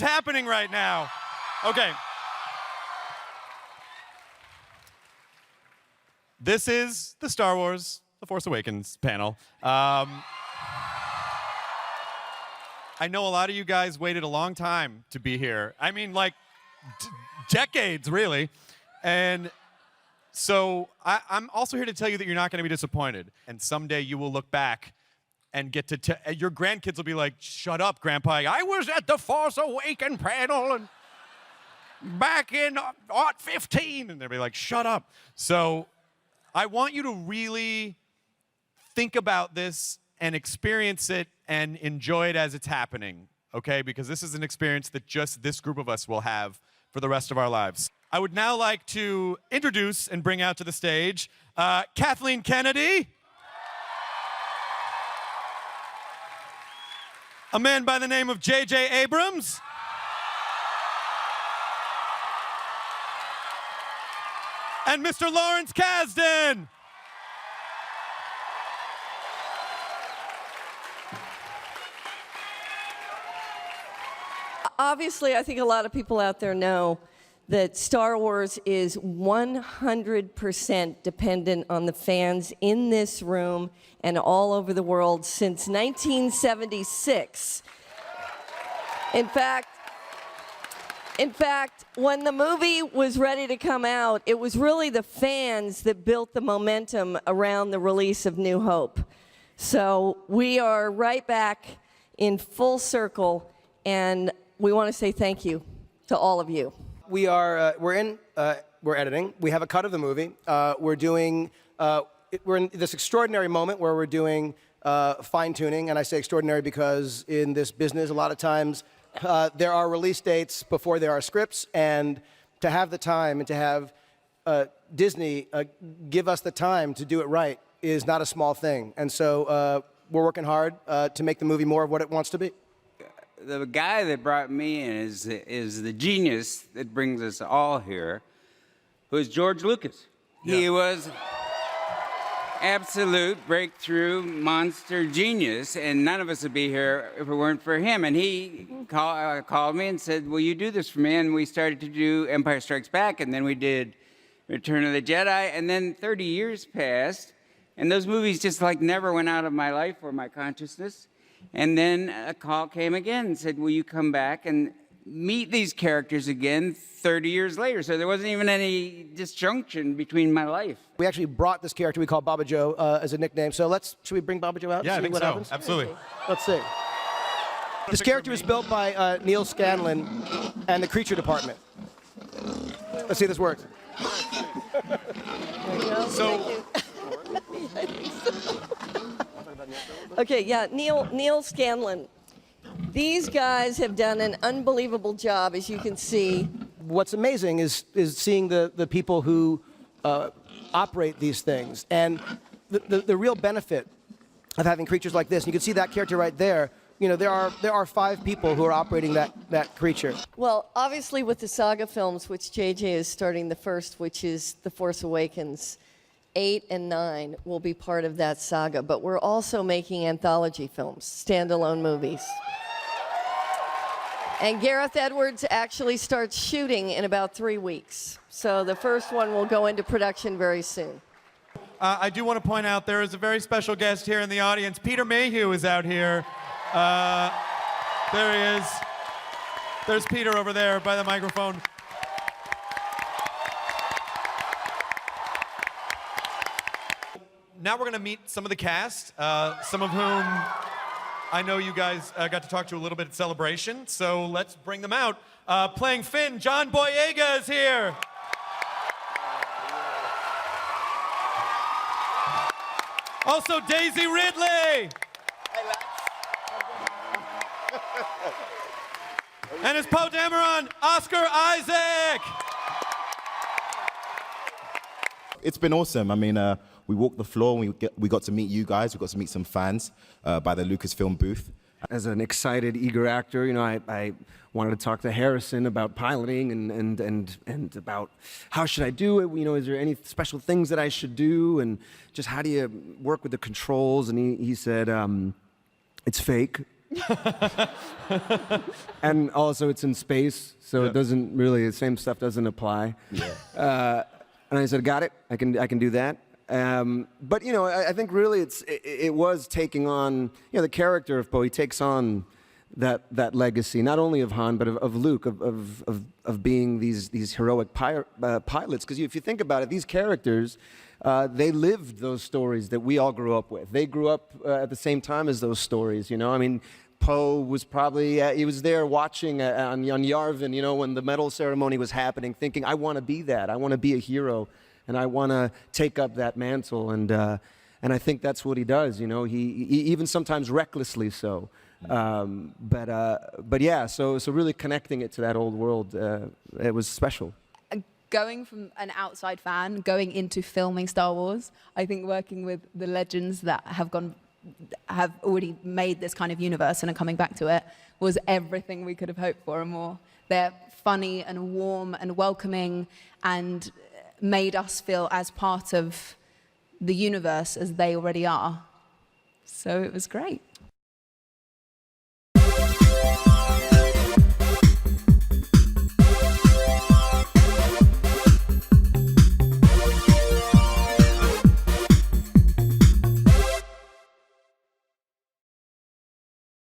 is happening right now? Okay. This is the Star Wars The Force Awakens panel. I know a lot of you guys waited a long time to be here. I mean, like, decades, really. And so I'm also here to tell you that you're not going to be disappointed. And someday you will look back and get to your grandkids will be like, shut up, Grandpa. I was at the Force Awakens panel and back in 15. And they'll be like, shut up. So I want you to really think about this and experience it and enjoy it as it's happening, okay? Because this is an experience that just this group of us will have for the rest of our lives. I would now like to introduce and bring out to the stage Kathleen Kennedy, a man by the name of J.J. Abrams, and Mr. Lawrence Kasdan. Obviously, I think a lot of people out there know that Star Wars is 100% dependent on the fans in this room and all over the world since 1976. In fact, when the movie was ready to come out, it was really the fans that built the momentum around the release of New Hope. So we are right back in full circle, and we want to say thank you to all of you. We're editing. We have a cut of the movie. We're in this extraordinary moment where we're doing fine-tuning, and I say extraordinary because in this business, a lot of times there are release dates before there are scripts, and to have the time and to have Disney give us the time to do it right is not a small thing. And so we're working hard to make the movie more of what it wants to be. The guy that brought me in is the genius that brings us all here, who is George Lucas. Yeah. He was absolute breakthrough monster genius, and none of us would be here if it weren't for him. And he called me and said, will you do this for me? And we started to do Empire Strikes Back, and then we did Return of the Jedi, and then 30 years passed, and those movies just like never went out of my life or my consciousness. And then a call came again and said, will you come back and meet these characters again 30 years later? So there wasn't even any disjunction between my life. We actually brought this character we call Baba Joe as a nickname. So should we bring Baba Joe out? Yeah, and I see think what so. happens? Absolutely. Let's see. This character was built by Neil Scanlon and the Creature Department. Let's see if this works. So. Okay, yeah, Neil Scanlon. These guys have done an unbelievable job, as you can see. What's amazing is seeing the people who operate these things. And the real benefit of having creatures like this, and you can see that character right there, you know, there are 5 people who are operating that creature. Well, obviously with the Saga films, which JJ is starting the first, which is The Force Awakens, 8 and 9 will be part of that saga, but we're also making anthology films, standalone movies. And Gareth Edwards actually starts shooting in about 3 weeks. So the first one will go into production very soon. I do want to point out there is a very special guest here in the audience. Peter Mayhew is out here. There he is. There's Peter over there by the microphone. Now we're going to meet some of the cast, some of whom I know you guys got to talk to a little bit at Celebration, so let's bring them out. Playing Finn, John Boyega is here. Also, Daisy Ridley. And as Poe Dameron, Oscar Isaac. It's been awesome. I mean, we walked the floor and we got to meet you guys. We got to meet some fans by the Lucasfilm booth. As an excited, eager actor, you know, I wanted to talk to Harrison about piloting and about how should I do it. You know, is there any special things that I should do, and just how do you work with the controls? And he said, it's fake. And also it's in space, so it doesn't really, the same stuff doesn't apply. Yeah. And I said, got it, I can do that. But you know, I think really it was taking on, you know, the character of Poe. He takes on that legacy, not only of Han, but of Luke, of being these heroic pilots. Because if you think about it, these characters, they lived those stories that we all grew up with. They grew up at the same time as those stories, you know? I mean, Poe was probably, he was there watching on Yavin, you know, when the medal ceremony was happening, thinking, I want to be that. I want to be a hero, and I want to take up that mantle. And I think that's what he does, you know? He even sometimes recklessly so. But yeah, so really connecting it to that old world, it was special. Going from an outside fan, going into filming Star Wars, I think working with the legends that have already made this kind of universe and are coming back to it was everything we could have hoped for and more. They're funny and warm and welcoming and made us feel as part of the universe as they already are. So it was great.